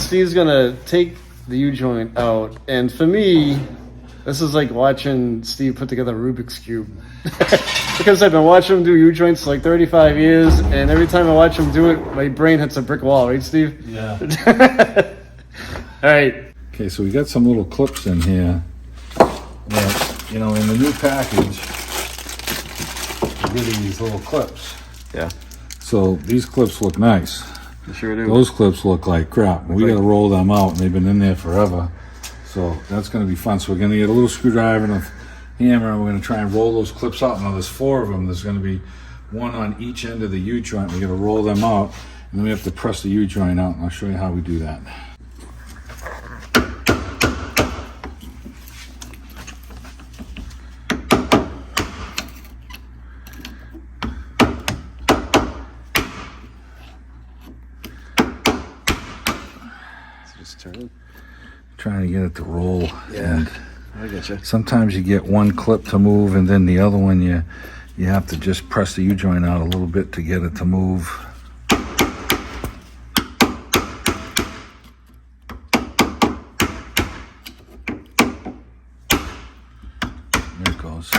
Steve's gonna take the U-joint out, and for me, this is like watching Steve put together a Rubik's Cube. Because I've been watching him do U-joints for like 35 years, and every time I watch him do it, my brain hits a brick wall, right, Steve? Yeah. All right. Okay, so we got some little clips in here that, you know, in the new package, we're getting these little clips. Yeah. So these clips look nice. You sure do. Those clips look like crap. We got to roll them out, and they've been in there forever. So that's going to be fun. So we're going to get a little screwdriver and a hammer, and we're going to try and roll those clips out. Now there's 4 of them. There's going to be one on each end of the U-joint. We're going to roll them out, and then we have to press the U-joint out, and I'll show you how we do that. Just turn it. Trying to get it to roll. Yeah. And I get you. sometimes you get one clip to move, and then the other one you have to just press the U-joint out a little bit to get it to move. There it goes.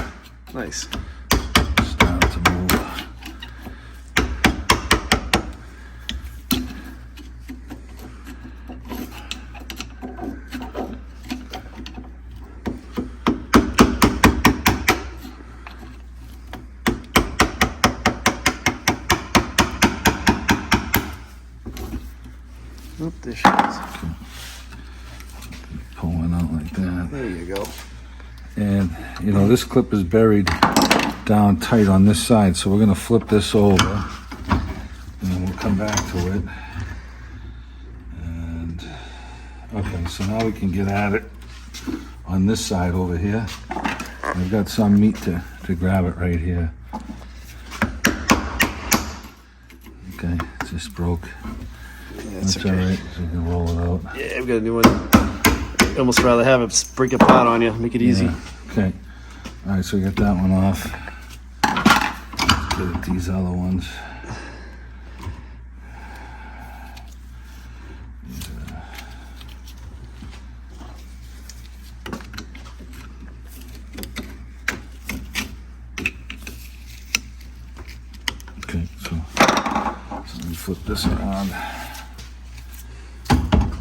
Nice. Starting to move. Oop, there she is. Pulling out like that. There you go. And, you know, this clip is buried down tight on this side, so we're going to flip this over, and then we'll come back to it. And, okay, so now we can get at it on this side over here. We've got some meat to grab it right here. Okay, it just broke. Yeah, That's okay. all right, so we can roll it out. Yeah, we got a new one. I'd almost rather have it break apart on you, make it easy. Yeah. Okay. All right, so we got that one off. Let's get at these other ones. Okay, so let me flip this around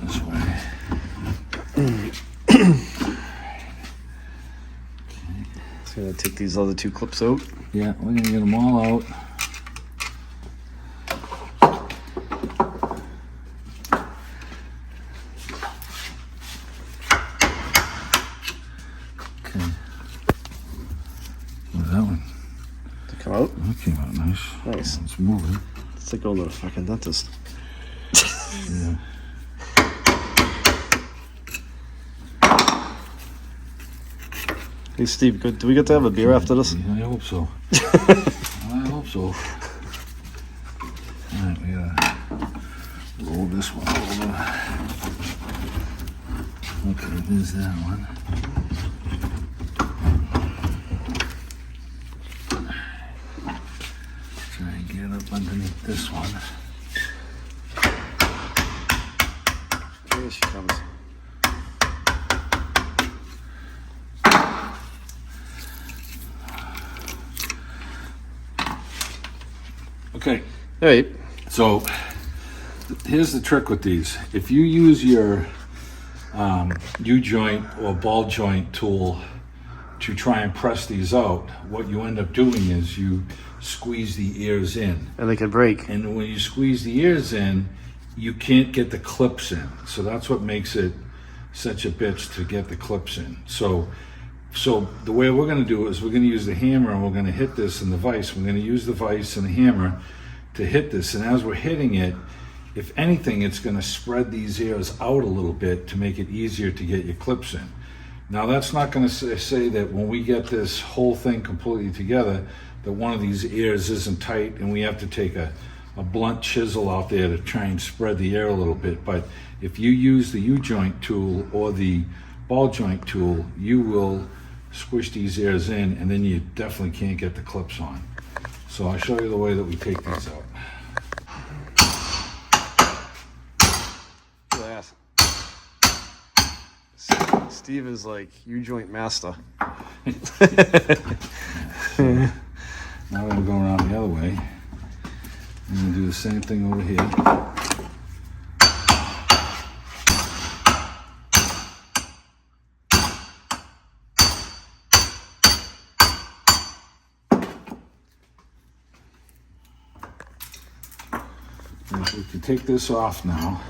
this way. So I'm gonna take these other 2 clips out. Yeah, we're gonna get them all out. Okay. Where's that one? To come out. That came out nice. Nice. It's moving. It's like going to the fucking dentist. Yeah. Hey Steve, do we get to have a beer after this? I hope so. I hope so. Alright, we gotta roll this one over. Okay, there's that one. Try and get up underneath this one. Here she comes. Okay. All right. So here's the trick with these. If you use your U-joint or ball joint tool to try and press these out, what you end up doing is you squeeze the ears in. And they can break. And when you squeeze the ears in, you can't get the clips in. So that's what makes it such a bitch to get the clips in. So the way we're going to do it is we're going to use the hammer, and we're going to hit this in the vise. We're going to use the vise and the hammer to hit this. And as we're hitting it, if anything, it's going to spread these ears out a little bit to make it easier to get your clips in. Now, that's not going to say that when we get this whole thing completely together, that one of these ears isn't tight and we have to take a blunt chisel out there to try and spread the air a little bit. But if you use the U-joint tool or the ball joint tool, you will squish these ears in, and then you definitely can't get the clips on. So I'll show you the way that we take these out. Yeah, that. Steve is like U-joint master. Now we're going to go around the other way. I'm going to do the same thing over here. And we can take this off now.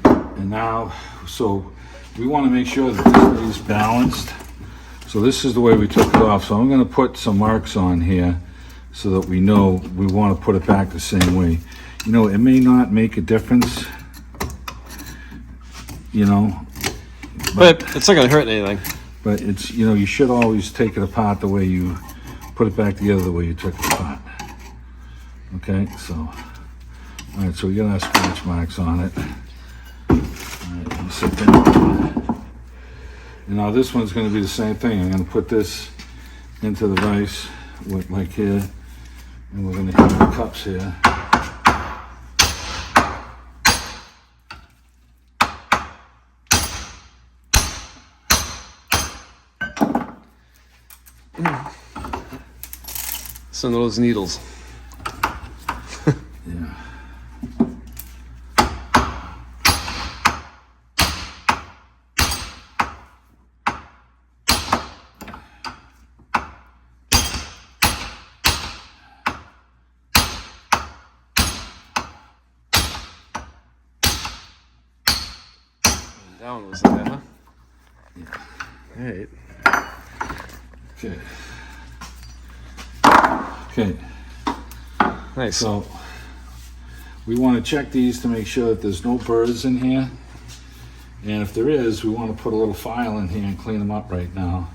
And now, so we want to make sure that this is balanced. So this is the way we took it off. So I'm going to put some marks on here so that we know we want to put it back the same way. You know, it may not make a difference, you know. But it's not going to hurt anything. But it's, you know, you should always take it apart the way you put it back together the way you took it apart. Okay, so, all right, so we got our scratch marks on it. All right, let me sit down. And now this one's going to be the same thing. I'm going to put this into the vise with, like here, and we're going to hit the cups here. Some of those needles. Yeah. Down was like that, huh? Yeah. All right. Okay. Okay. Nice. So we want to check these to make sure that there's no burrs in here. And if there is, we want to put a little file in here and clean them up right now.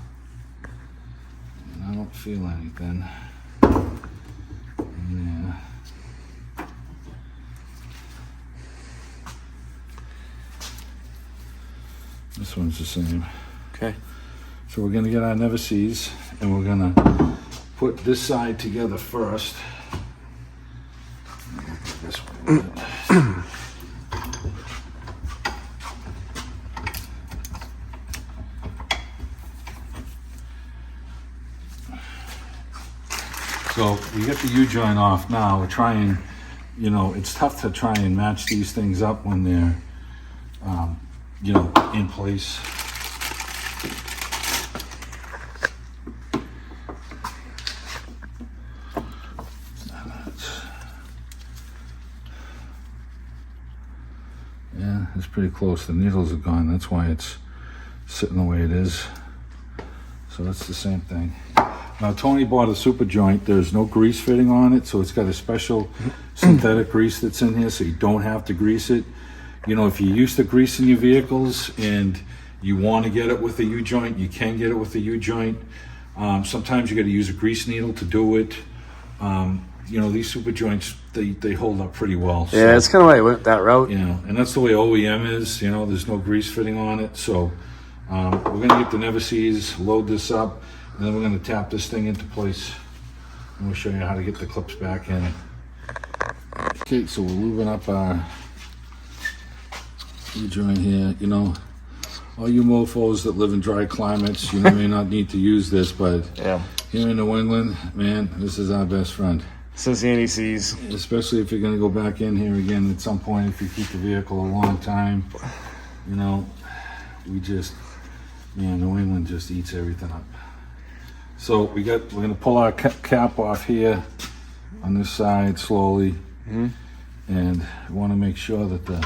And I don't feel anything. Yeah. This one's the same. Okay. So we're gonna get our never sees and we're gonna put this side together first. This one. So we get the U-joint off now. We're trying, you know, it's tough to try and match these things up when they're, you know, in place. Yeah, it's pretty close. The needles are gone. That's why it's sitting the way it is. So that's the same thing. Now Tony bought a super joint. There's no grease fitting on it, so it's got a special synthetic grease that's in here, so you don't have to grease it. You know, if you're used to greasing your vehicles and you want to get it with a U-joint, you can get it with a U-joint. Sometimes you got to use a grease needle to do it. You know, these super joints, they hold up pretty well. Yeah, that's kind of why I went that route. You know, and that's the way OEM is. You know, there's no grease fitting on it. So we're going to get the never sees, load this up, and then we're going to tap this thing into place. And we'll show you how to get the clips back in. Okay, so we're lubing up our U-joint here. You know, all you mofos that live in dry climates, you know, may not need to use this, but Yeah. here in New England, man, this is our best friend. Since the anti-seize. Especially if you're going to go back in here again at some point, if you keep the vehicle a long time. You know, we just, man, New England just eats everything up. So we're going to pull our cap off here on this side slowly. And I want to make sure that the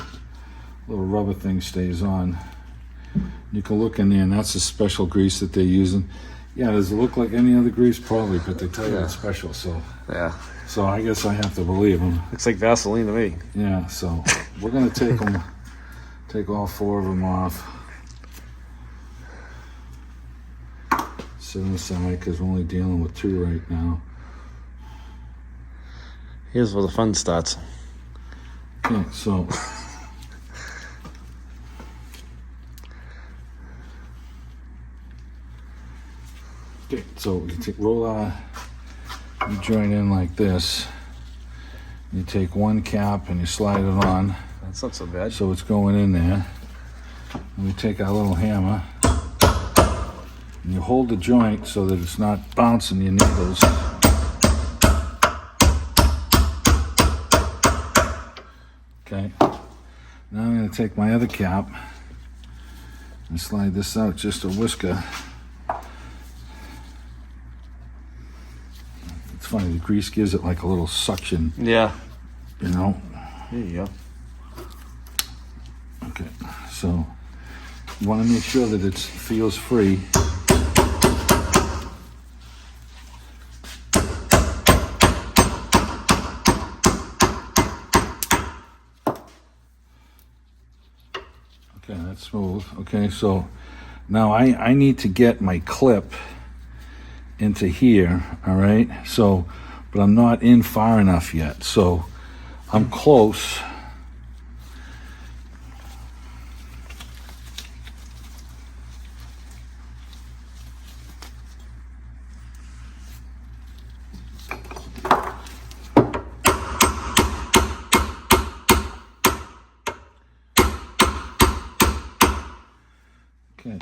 little rubber thing stays on. You can look in there, and that's a special grease that they're using. Yeah, does it look like any other grease? Probably, but they tell you it's special, so. Yeah. So I guess I have to believe them. Looks like Vaseline to me. Yeah, so we're gonna take all 4 of them off. Set them aside because we're only dealing with 2 right now. Here's where the fun starts. Okay, so. Okay, so you roll our U-joint in like this. You take one cap and you slide it on. that's not so bad. So it's going in there. And we take our little hammer and you hold the joint so that it's not bouncing your needles. Okay. Now I'm going to take my other cap and slide this out just a whisker. It's funny, the grease gives it like a little suction, Yeah. you know. There you go. Okay, so you want to make sure that it feels free. Okay, that's smooth. Okay, so now I need to get my clip into here, all right? So, but I'm not in far enough yet, so I'm close. Okay.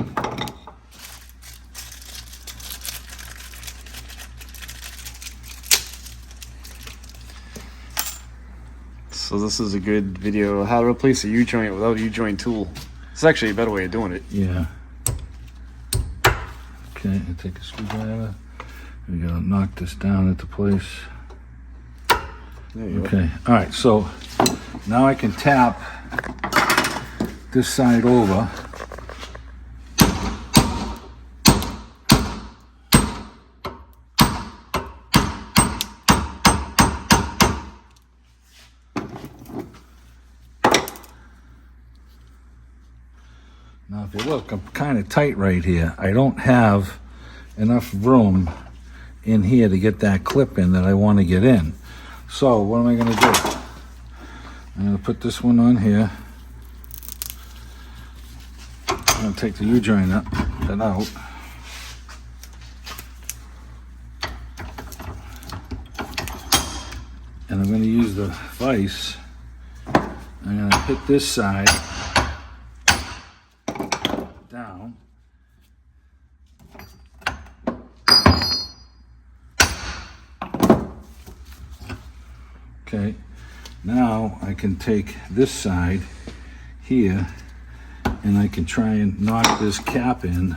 So this is a good video, how to replace a U-joint without a U-joint tool. It's actually a better way of doing it. Yeah. Okay, I take a screwdriver. We gotta knock this down into place. There you go. Okay, all right, so now I can tap this side over. Now, if you look, I'm kind of tight right here. I don't have enough room in here to get that clip in that I want to get in. So, what am I going to do? I'm going to put this one on here. I'm going to take the U-joint out. And I'm going to use the vise. I'm going to hit this side down. Okay, now I can take this side here and I can try and knock this cap in.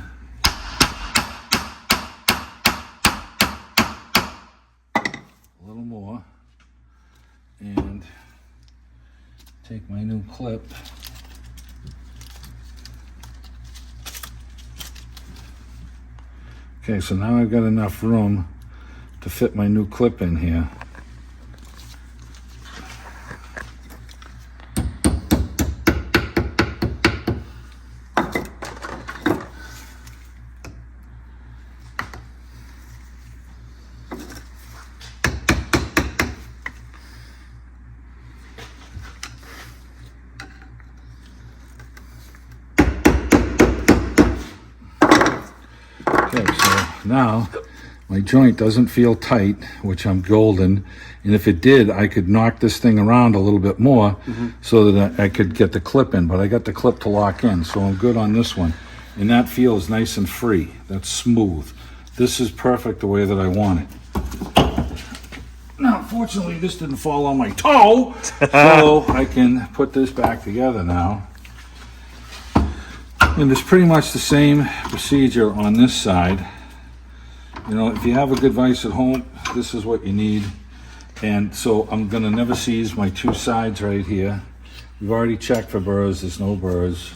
A little more. And take my new clip. Okay, so now I've got enough room to fit my new clip in here. Okay, so now my joint doesn't feel tight, which I'm golden. And if it did, I could knock this thing around a little bit more so that I could get the clip in. But I got the clip to lock in, so I'm good on this one. And that feels nice and free. That's smooth. This is perfect the way that I want it. Now, fortunately, this didn't fall on my toe, so I can put this back together now. And it's pretty much the same procedure on this side. You know, if you have a good vise at home, this is what you need. And so I'm gonna never seize my two sides right here. We've already checked for burrs, there's no burrs.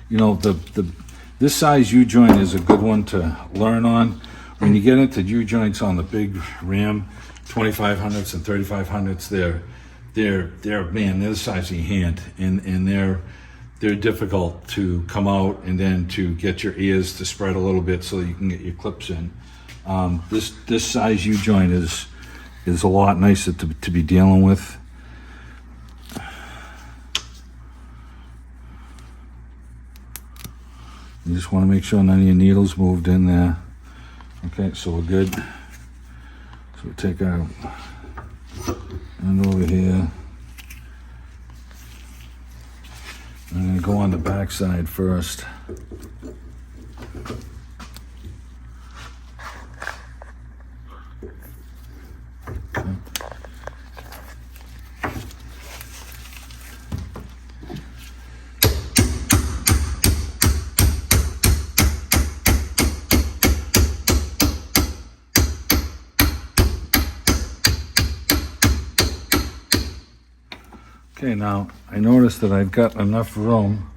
You know, this size U-joint is a good one to learn on. When you get into U-joints on the big Ram 2500s and 3500s, they're man, they're the size of your hand, and they're difficult to come out and then to get your ears to spread a little bit so that you can get your clips in. This size U-joint is a lot nicer to be dealing with. You just want to make sure none of your needles moved in there. Okay, so we're good. So we take our end over here. I'm going to go on the back side first. Okay. Okay, now I noticed that I've got enough room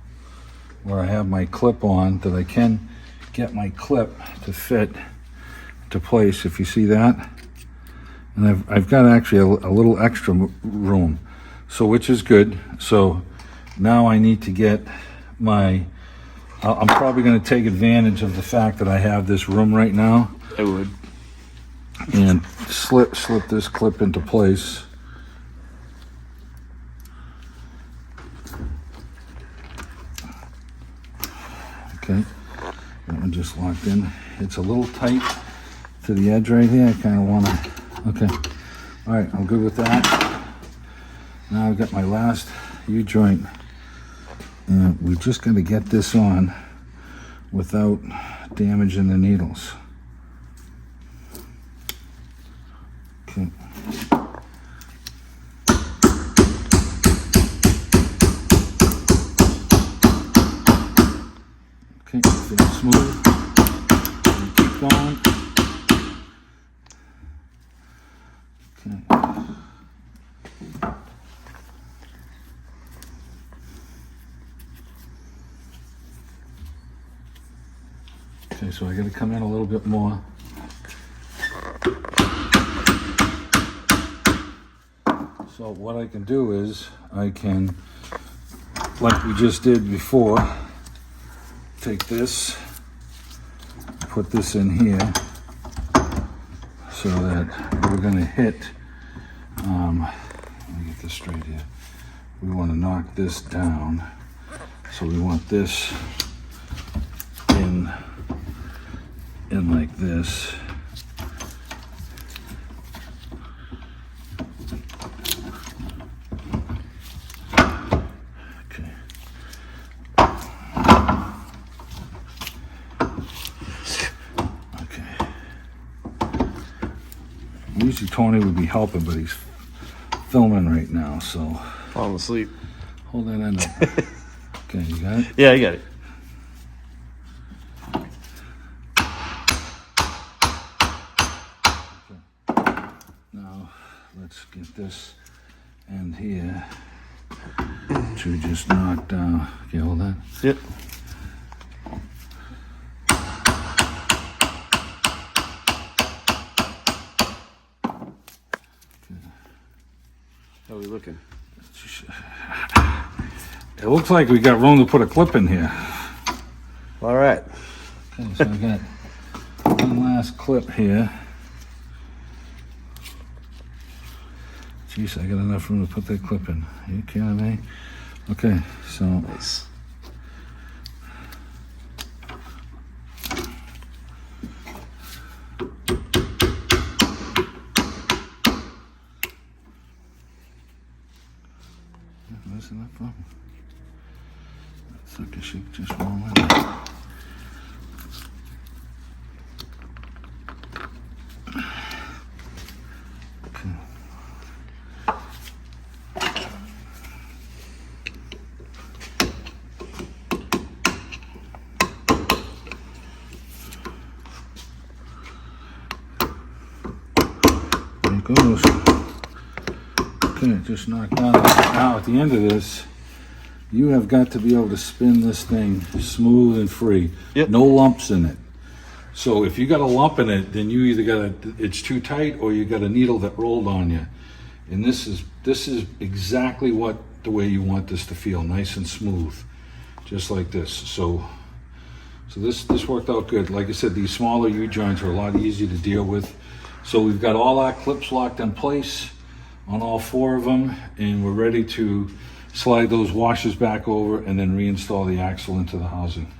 where I have my clip on that I can get my clip to fit to place, if you see that. And I've got actually a little extra room, so which is good. So now I need to get my, I'm probably going to take advantage of the fact that I have this room right now. I would. And slip this clip into place. Okay, that one just locked in. It's a little tight to the edge right here. I kind of want to, okay. All right, I'm good with that. Now I've got my last U-joint. We're just going to get this on without damaging the needles. Okay. Okay, feel smooth. And keep going. Okay. Okay, so I got to come in a little bit more. So what I can do is I can, like we just did before, take this, put this in here so that we're going to hit, let me get this straight here. We want to knock this down. So we want this in like this. Okay. Okay. Usually Tony would be helping, but he's filming right now, so. Falling asleep. Hold that end up. Okay, you got it? Yeah, I got it. Now, let's get this end here to just knock down. Okay, hold that. Yep. How are we looking? It looks like we got room to put a clip in here. All right. Okay, so I got one last clip here. Jeez, I got enough room to put that clip in. Are you kidding me? Okay, so Nice. where's that from? That sucker should just roll in. Goes. Okay, just knock down. Now at the end of this, you have got to be able to spin this thing smooth and free. Yep. No lumps in it. So if you got a lump in it, then you either it's too tight or you got a needle that rolled on you. And this is exactly the way you want this to feel, nice and smooth, just like this. So this worked out good. Like I said, these smaller U-joints are a lot easier to deal with. So we've got all our clips locked in place on all four of them, and we're ready to slide those washers back over and then reinstall the axle into the housing.